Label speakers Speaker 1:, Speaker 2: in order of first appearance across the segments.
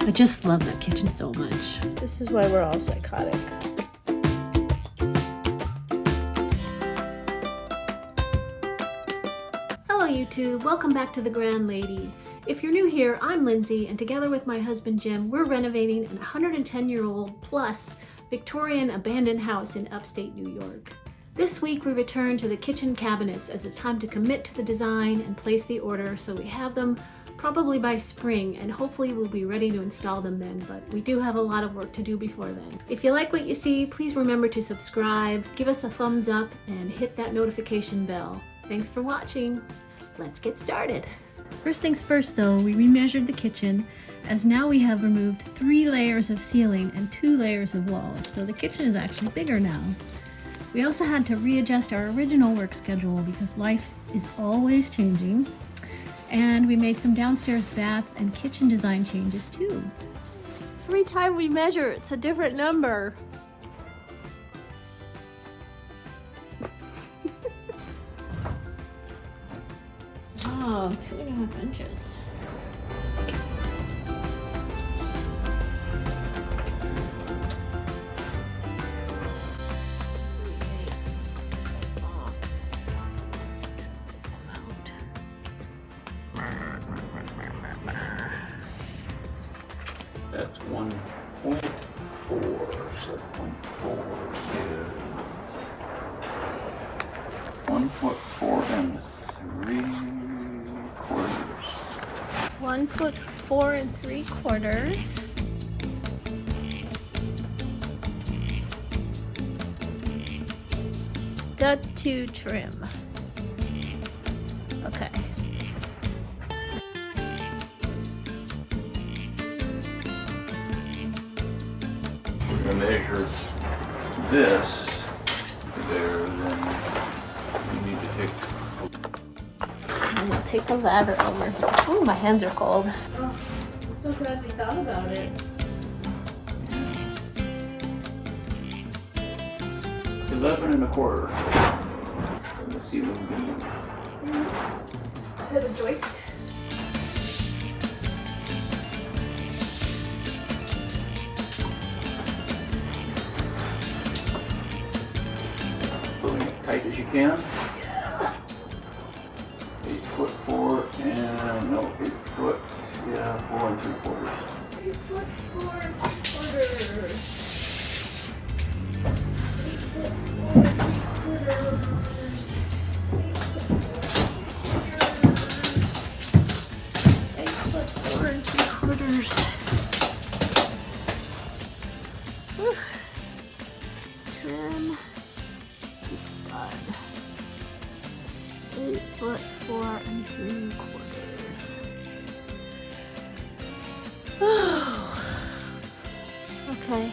Speaker 1: I just love that kitchen so much.
Speaker 2: This is why we're all psychotic.
Speaker 1: Hello YouTube, welcome back to The Grand Lady. If you're new here, I'm Lindsay, and together with my husband Jim, we're renovating an 110-year-old plus Victorian abandoned house in upstate New York. This week we return to the kitchen cabinets as it's time to commit to the design and place the order, so we have them probably by spring, and hopefully we'll be ready to install them then, but we do have a lot of work to do before then. If you like what you see, please remember to subscribe, give us a thumbs up, and hit that notification bell. Thanks for watching. Let's get started. First things first though, we remeasured the kitchen, as now we have removed 3 layers of ceiling and 2 layers of walls, so the kitchen is actually bigger now. We also had to readjust our original work schedule because life is always changing. And we made some downstairs bath and kitchen design changes too.
Speaker 2: Every time we measure, it's a different number.
Speaker 1: Oh, 2.5 inches.
Speaker 3: That's 1.4, so 0.4 is 1 foot 4 3/4.
Speaker 2: 1 foot 4 3/4. Stud to trim. Okay.
Speaker 3: We're going to measure this there, then you need to take.
Speaker 2: I'm gonna take a ladder over. Oh, my hands are cold.
Speaker 1: Oh, I'm so glad we thought about it.
Speaker 3: 11 1/4 from the ceiling beam.
Speaker 1: Is that a joist?
Speaker 3: Pulling it tight as you can. 8 foot 4 and no 8 foot, yeah, 4 3/4.
Speaker 1: 8 foot 4 3/4.
Speaker 2: 8 foot 4 3/4. Whew. Trim to stud. 8 foot 4 3/4. Okay.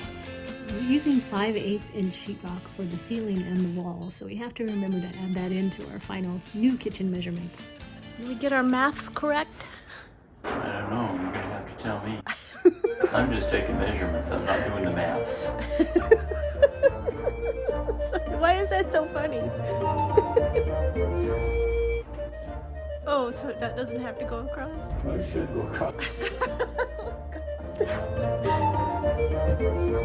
Speaker 1: We're using 5/8 inch sheetrock for the ceiling and the walls, so we have to remember to add that into our final new kitchen measurements.
Speaker 2: Did we get our maths correct?
Speaker 3: I don't know, you're gonna have to tell me. I'm just taking measurements, I'm not doing the maths.
Speaker 2: Why is that so funny? Oh, so that doesn't have to go across?
Speaker 3: Well, it should go across.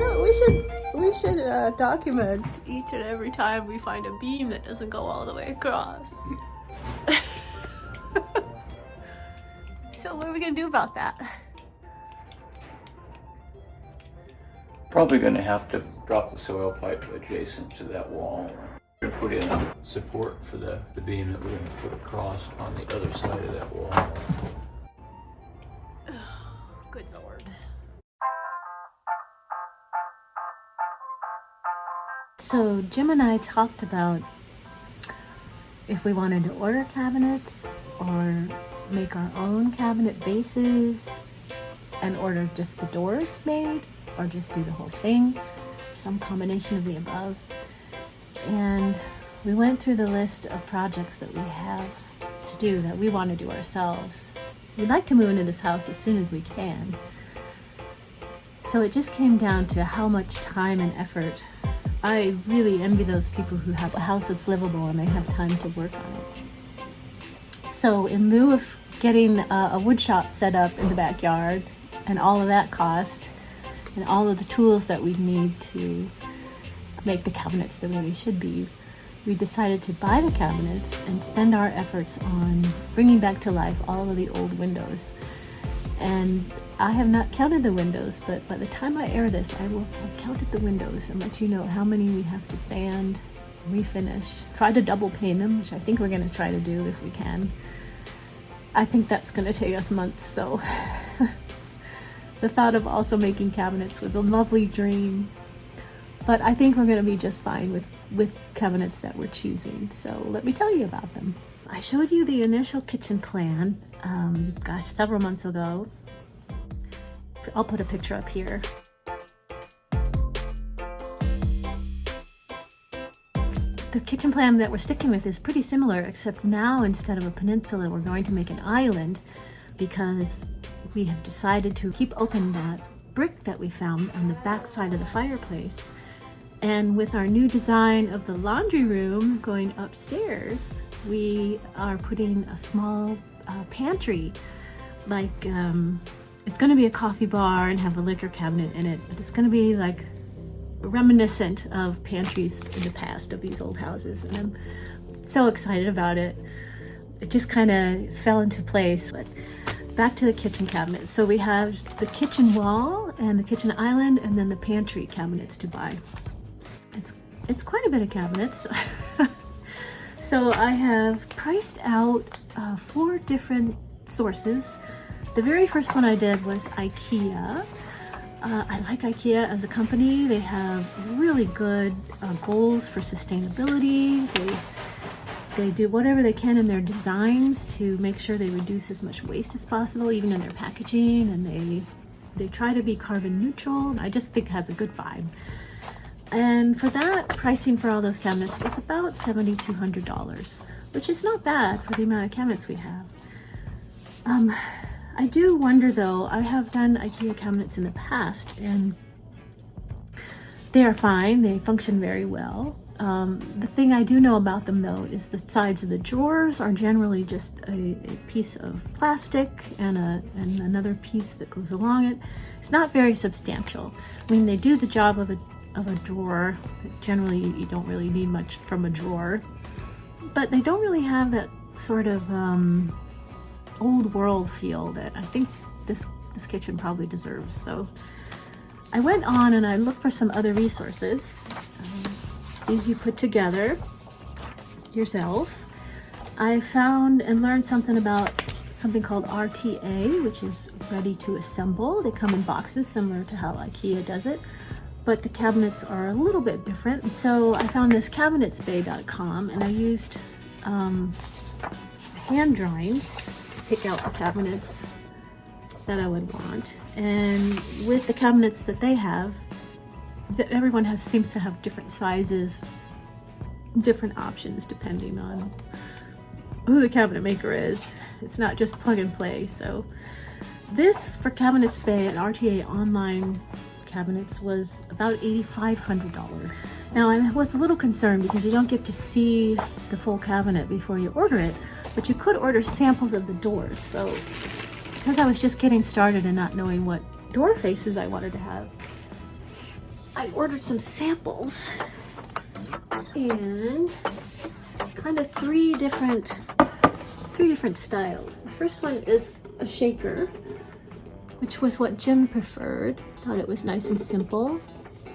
Speaker 2: No, we should document each and every time we find a beam that doesn't go all the way across. So what are we gonna do about that?
Speaker 3: Probably gonna have to drop the soil pipe adjacent to that wall. We're gonna put in a support for the beam that we're gonna put across on the other side of that wall.
Speaker 2: Good Lord.
Speaker 1: So Jim and I talked about if we wanted to order cabinets or make our own cabinet bases and order just the doors made, or just do the whole thing, some combination of the above. And we went through the list of projects that we have to do that we want to do ourselves. We'd like to move into this house as soon as we can. So it just came down to how much time and effort. I really envy those people who have a house that's livable and they have time to work on it. So in lieu of getting a wood shop set up in the backyard and all of that cost and all of the tools that we need to make the cabinets the way they should be, we decided to buy the cabinets and spend our efforts on bringing back to life all of the old windows. And I have not counted the windows, but by the time I air this, I will have counted the windows and let you know how many we have to sand, refinish, try to double pane them, which I think we're going to try to do if we can. I think that's going to take us months, so the thought of also making cabinets was a lovely dream. But I think we're going to be just fine with cabinets that we're choosing. So let me tell you about them. I showed you the initial kitchen plan, several months ago. I'll put a picture up here. The kitchen plan that we're sticking with is pretty similar, except now instead of a peninsula, we're going to make an island because we have decided to keep open that brick that we found on the back side of the fireplace. And with our new design of the laundry room going upstairs, we are putting a small pantry. Like, it's going to be a coffee bar and have a liquor cabinet in it, but it's going to be like reminiscent of pantries in the past of these old houses. And I'm so excited about it. It just kind of fell into place. But back to the kitchen cabinet. So we have the kitchen wall and the kitchen island and then the pantry cabinets to buy. It's quite a bit of cabinets. So I have priced out 4 different sources. The very first one I did was IKEA. I like IKEA as a company. They have really good goals for sustainability. They do whatever they can in their designs to make sure they reduce as much waste as possible, even in their packaging, and they try to be carbon neutral. I just think it has a good vibe. And for that, pricing for all those cabinets was about $7,200, which is not bad for the amount of cabinets we have. I do wonder though, I have done IKEA cabinets in the past and they are fine, they function very well. The thing I do know about them though is the sides of the drawers are generally just a piece of plastic and another piece that goes along it. It's not very substantial. I mean, they do the job of a drawer. Generally, you don't really need much from a drawer, but they don't really have that sort of old world feel that I think this kitchen probably deserves. So I went on and I looked for some other resources. These you put together yourself. I found and learned something about something called RTA, which is ready to assemble. They come in boxes similar to how IKEA does it, but the cabinets are a little bit different. And so I found this cabinetsbay.com and I used hand drawings to pick out the cabinets that I would want. And with the cabinets that they have, everyone seems to have different sizes, different options depending on who the cabinet maker is. It's not just plug and play. So this for Cabinets Bay and RTA online cabinets was about $8,500. Now I was a little concerned because you don't get to see the full cabinet before you order it, but you could order samples of the doors. So because I was just getting started and not knowing what door faces I wanted to have, I ordered some samples and kind of three different styles. The first one is a shaker, which was what Jim preferred. Thought it was nice and simple.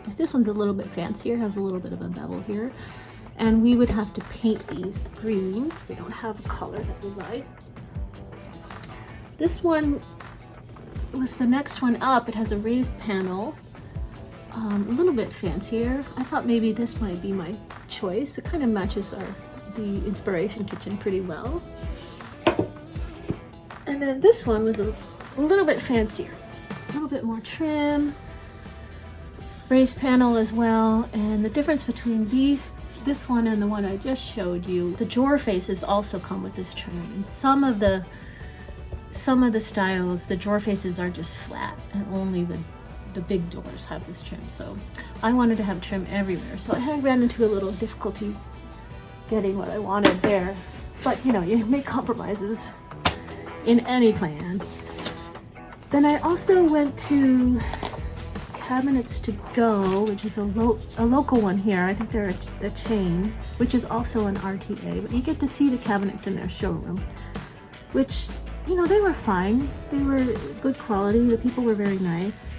Speaker 1: But this one's a little bit fancier, has a little bit of a bevel here. And we would have to paint these green because they don't have a color that we like. This one was the next one up. It has a raised panel, a little bit fancier. I thought maybe this might be my choice. It kind of matches the Inspiration kitchen pretty well. And then this one was a little bit fancier, a little bit more trim, raised panel as well. And the difference between this one and the one I just showed you, the drawer faces also come with this trim. And some of the styles, the drawer faces are just flat, and only the big doors have this trim. So I wanted to have trim everywhere. So I ran into a little difficulty getting what I wanted there. But you know, you make compromises in any plan. Then I also went to Cabinets to Go, which is a local one here. I think they're a chain, which is also an RTA, but you get to see the cabinets in their showroom, which, you know, they were fine. They were good quality. The people were very nice,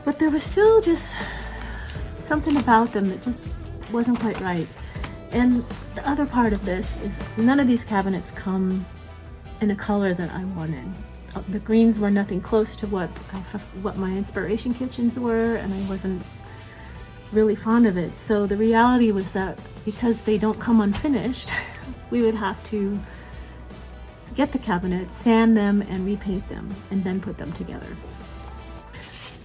Speaker 1: but there was still just something about them that just wasn't quite right. And the other part of this is none of these cabinets come in a color that I wanted. The greens were nothing close to what my inspiration kitchens were, and I wasn't really fond of it. So the reality was that because they don't come unfinished, we would have to get the cabinets, sand them, and repaint them, and then put them together.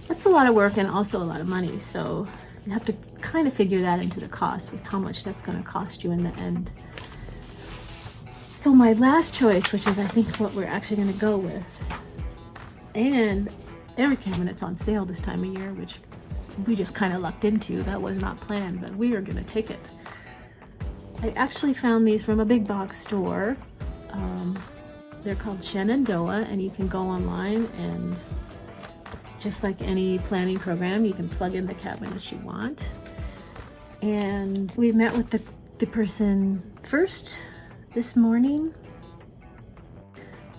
Speaker 1: That's a lot of work and also a lot of money, so you have to kind of figure that into the cost with how much that's going to cost you in the end. So my last choice, which is I think what we're actually going to go with, and every cabinet's on sale this time of year, which we just kind of lucked into. That was not planned, but we are going to take it. I actually found these from a big box store. They're called Shenandoah, and you can go online and just like any planning program, you can plug in the cabinets you want. And we met with the person first this morning,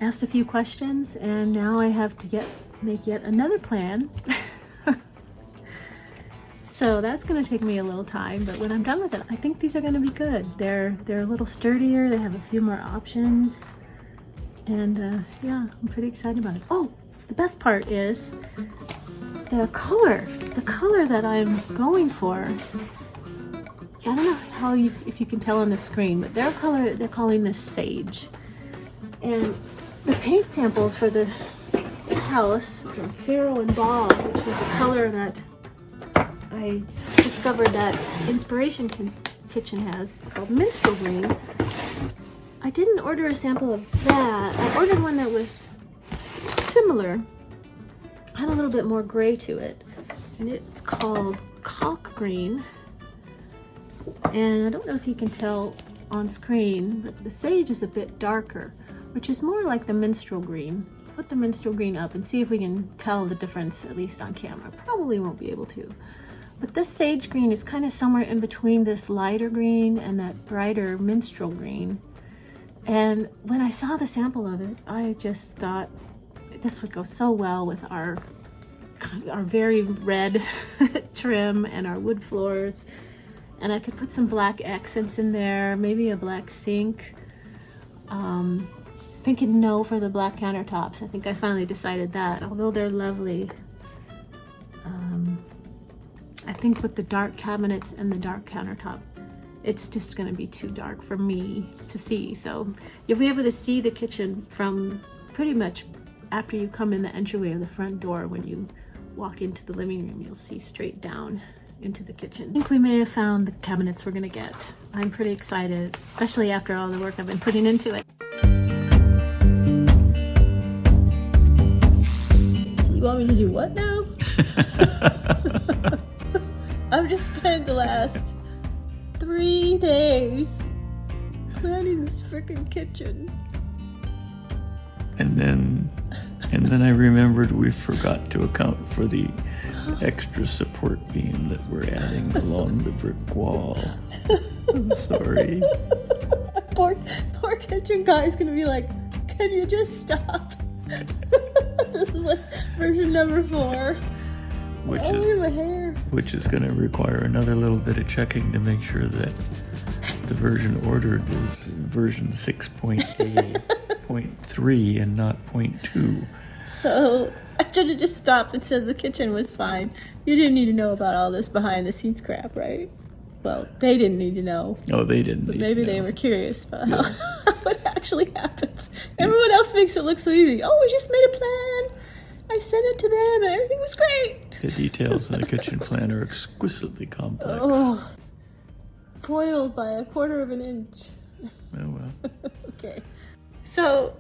Speaker 1: asked a few questions, and now I have to make yet another plan. So that's going to take me a little time, but when I'm done with it, I think these are going to be good. They're a little sturdier. They have a few more options, and yeah, I'm pretty excited about it. Oh, the best part is the color that I'm going for. I don't know if you can tell on the screen, but they're calling this sage. And the paint samples for the house from Pharaoh and Bob, which is the color that I discovered that Inspiration Kitchen has. It's called Minstrel Green. I didn't order a sample of that. I ordered one that was similar, had a little bit more gray to it, and it's called Caulk Green. And I don't know if you can tell on screen, but the sage is a bit darker, which is more like the minstrel green. Put the minstrel green up and see if we can tell the difference, at least on camera. Probably won't be able to. But this sage green is kind of somewhere in between this lighter green and that brighter minstrel green. And when I saw the sample of it, I just thought this would go so well with our very red trim and our wood floors. And I could put some black accents in there, maybe a black sink. Thinking no for the black countertops. I think I finally decided that, although they're lovely. I think with the dark cabinets and the dark countertop, it's just going to be too dark for me to see. So you'll be able to see the kitchen from pretty much after you come in the entryway of the front door. When you walk into the living room, you'll see straight down into the kitchen. I think we may have found the cabinets we're gonna get. I'm pretty excited, especially after all the work I've been putting into it. You want me to do what now? I've just spent the last 3 days planning this freaking kitchen.
Speaker 3: And then I remembered we forgot to account for the extra support beam that we're adding along the brick wall. I'm sorry.
Speaker 2: Poor kitchen guy's gonna be like, can you just stop? This is like version number 4.
Speaker 3: Which is going to require another little bit of checking to make sure that the version ordered is version 6.8.3 and not 0.2.
Speaker 2: So I should have just stopped and said the kitchen was fine. You didn't need to know about all this behind the scenes crap, right? Well, they didn't need to know.
Speaker 3: No, they didn't.
Speaker 2: But maybe they were curious about how it actually happens. Everyone else makes it look so easy. Oh, we just made a plan. I sent it to them and everything was great.
Speaker 3: The details in the kitchen plan are exquisitely complex.
Speaker 2: Oh, foiled by a 1/4 of an inch.
Speaker 3: Oh well.
Speaker 2: Okay. So,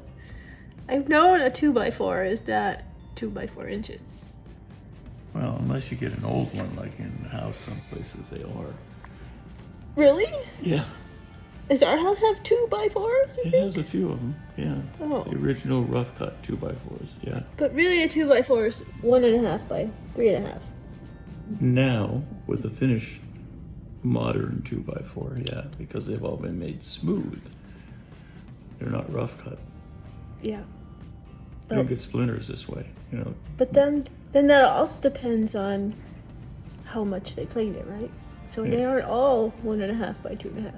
Speaker 2: I've known a 2x4 is not 2x4 inches.
Speaker 3: Well, unless you get an old one like in the house, some places they are.
Speaker 2: Really?
Speaker 3: Yeah.
Speaker 2: Does our house have 2x4s?
Speaker 3: It has a few of them, yeah.
Speaker 2: Oh.
Speaker 3: The original rough cut 2x4s, yeah.
Speaker 2: But really a 2x4 is 1.5 by 3.5.
Speaker 3: Now, with the finished modern 2x4, yeah, because they've all been made smooth. They're not rough cut.
Speaker 2: Yeah.
Speaker 3: You don't get splinters this way, you know.
Speaker 2: But then that also depends on how much they planed it, right? So they aren't all 1.5 by 2.5.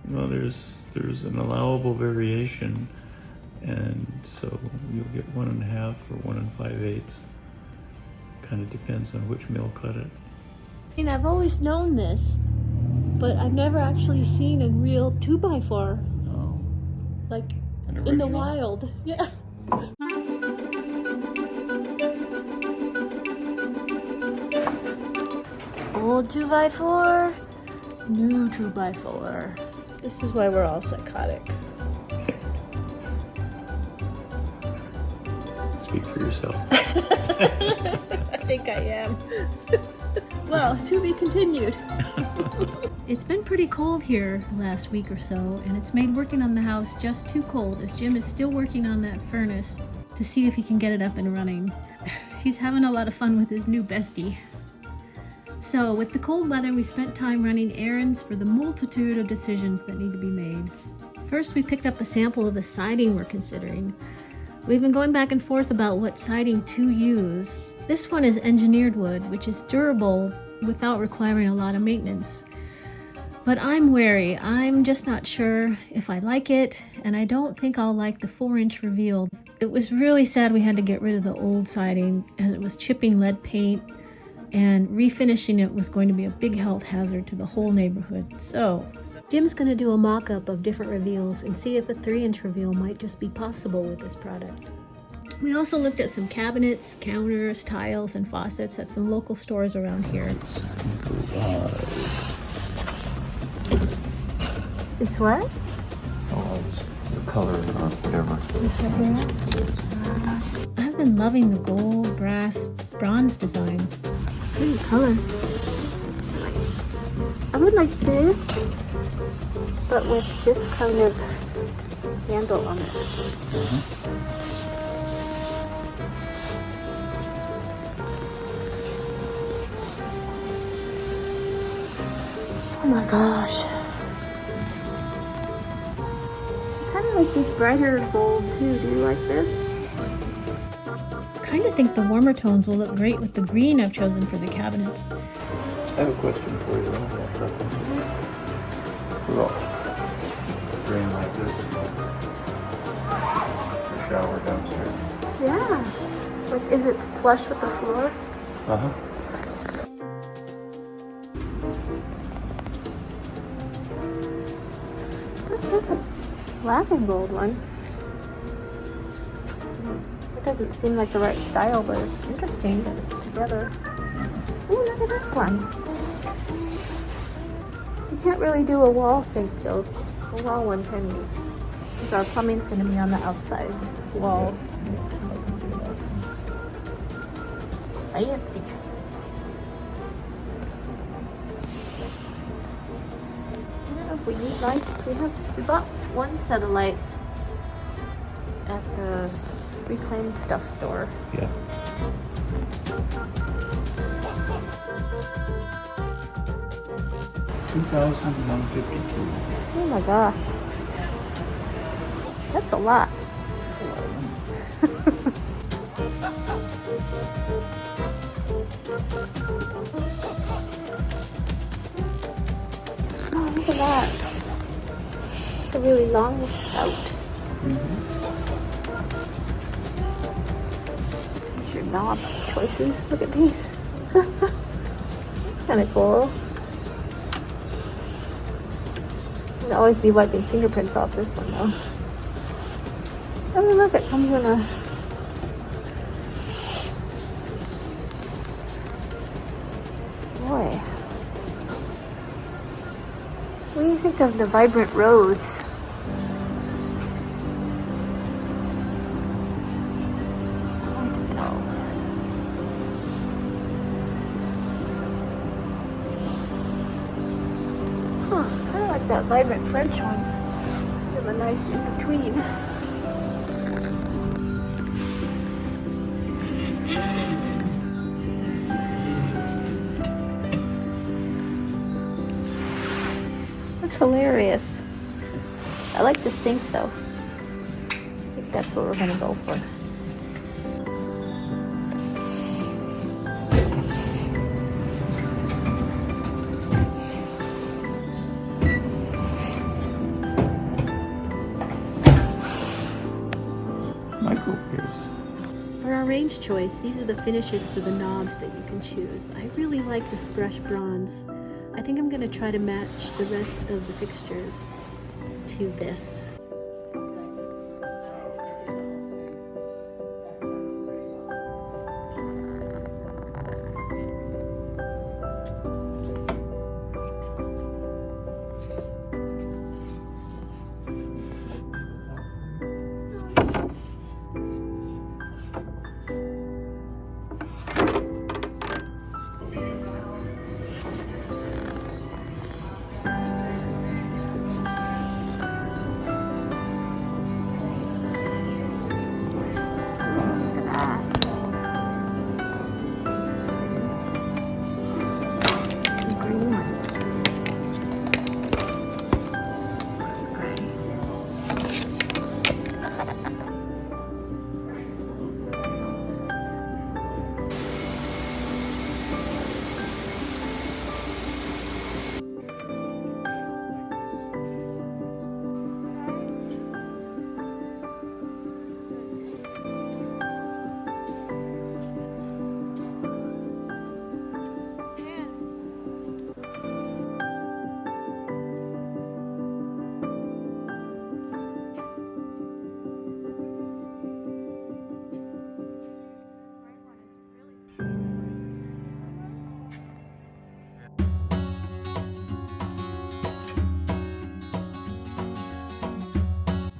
Speaker 3: Well, there's an allowable variation, and so you'll get 1.5 or 1 5/8. Kind of depends on which mill cut it.
Speaker 2: And I've always known this, but I've never actually seen a real 2x4,
Speaker 3: Oh,
Speaker 2: like
Speaker 3: an
Speaker 2: in the
Speaker 3: original?
Speaker 2: wild. Yeah. Old 2x4, new 2x4. This is why we're all psychotic.
Speaker 3: Speak for yourself.
Speaker 2: I think I am. Well, to be continued.
Speaker 1: It's been pretty cold here the last week or so, and it's made working on the house just too cold as Jim is still working on that furnace to see if he can get it up and running. He's having a lot of fun with his new bestie. So with the cold weather, we spent time running errands for the multitude of decisions that need to be made. First, we picked up a sample of the siding we're considering. We've been going back and forth about what siding to use. This one is engineered wood, which is durable without requiring a lot of maintenance. But I'm wary. I'm just not sure if I like it, and I don't think I'll like the 4-inch reveal. It was really sad we had to get rid of the old siding as it was chipping lead paint, and refinishing it was going to be a big health hazard to the whole neighborhood. So Jim's going to do a mock-up of different reveals and see if a 3-inch reveal might just be possible with this product. We also looked at some cabinets, counters, tiles, and faucets at some local stores around here. It's what?
Speaker 3: Oh, it's the color or whatever.
Speaker 1: This right here? I've been loving the gold, brass, bronze designs. It's a pretty color. I would like this, but with this kind of handle on it. Oh my gosh. I kind of like this brighter gold too. Do you like this? I kind of think the warmer tones will look great with the green I've chosen for the cabinets.
Speaker 3: I have a question for you. Well, green like this, the shower downstairs.
Speaker 1: Yeah. Like, is it flush with the floor?
Speaker 3: Uh-huh.
Speaker 1: There's a black and gold one. It doesn't seem like the right style, but it's interesting that it's together. Ooh, look at this one. You can't really do a wall sink though. A wall one, can you? Because our plumbing's going to be on the outside wall. Fancy. I don't know if we need lights. We bought one set of lights at the reclaimed stuff store.
Speaker 3: Yeah. $2,152.
Speaker 1: Oh my gosh. That's a lot.
Speaker 3: That's a lot of money.
Speaker 1: Oh, look at that. It's a really long spout. Here's your knob choices. Look at these. It's kind of cool. I'd always be wiping fingerprints off this one though. Oh, look, it comes in a... Boy. What do you think of the vibrant rose? I don't know. Huh, kind of like that vibrant French one. them a nice in between. That's hilarious. I like the sink though. I think that's what we're gonna go for.
Speaker 3: Micro piers.
Speaker 1: For our range choice, these are the finishes for the knobs that you can choose. I really like this brushed bronze. I think I'm gonna try to match the rest of the fixtures to this.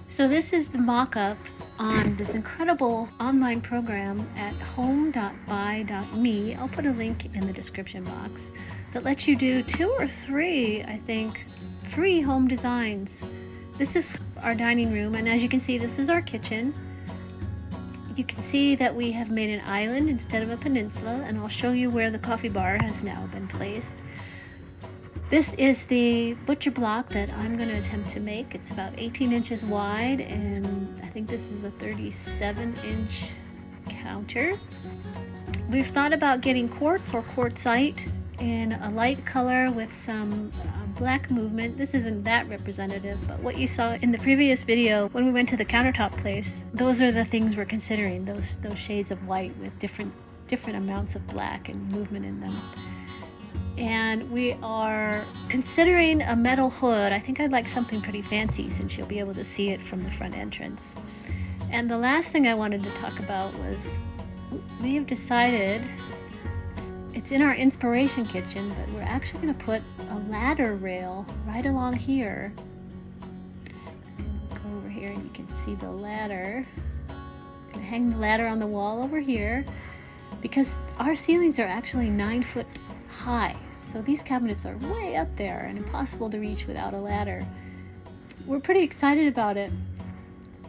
Speaker 1: So this is the mock-up on this incredible online program at home.buy.me. I'll put a link in the description box that lets you do 2 or 3, I think, free home designs. This is our dining room, and as you can see, this is our kitchen. You can see that we have made an island instead of a peninsula, and I'll show you where the coffee bar has now been placed. This is the butcher block that I'm going to attempt to make. It's about 18 inches wide, and I think this is a 37-inch counter. We've thought about getting quartz or quartzite in a light color with some black movement. This isn't that representative, but what you saw in the previous video when we went to the countertop place, those are the things we're considering, those shades of white with different amounts of black and movement in them. And we are considering a metal hood. I think I'd like something pretty fancy since you'll be able to see it from the front entrance. And the last thing I wanted to talk about was we have decided, it's in our inspiration kitchen, but we're actually going to put a ladder rail right along here. Go over here and you can see the ladder. I'm going to hang the ladder on the wall over here because our ceilings are actually 9 foot high, so these cabinets are way up there and impossible to reach without a ladder. We're pretty excited about it.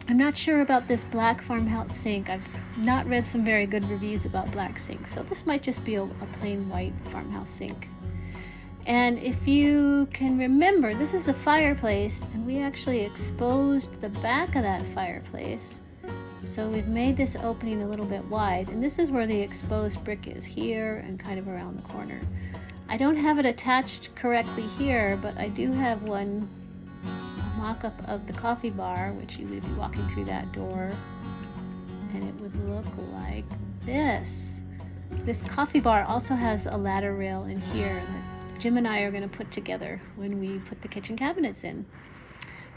Speaker 1: I'm not sure about this black farmhouse sink. I've not read some very good reviews about black sinks, so this might just be a plain white farmhouse sink. And if you can remember, this is the fireplace, and we actually exposed the back of that fireplace. So we've made this opening a little bit wide, and this is where the exposed brick is, here and kind of around the corner. I don't have it attached correctly here, but I do have a mock-up of the coffee bar, which you would be walking through that door, and it would look like this. This coffee bar also has a ladder rail in here that Jim and I are going to put together when we put the kitchen cabinets in.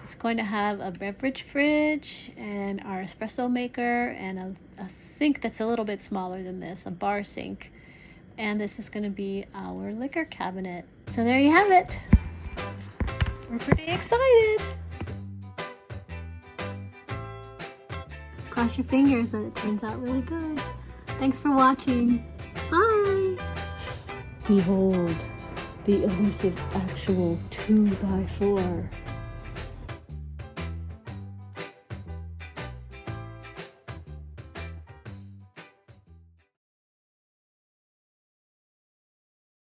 Speaker 1: It's going to have a beverage fridge and our espresso maker and a sink that's a little bit smaller than this, a bar sink. And this is going to be our liquor cabinet. So there you have it. We're pretty excited. Cross your fingers that it turns out really good. Thanks for watching. Bye.
Speaker 2: Behold the elusive actual 2x4.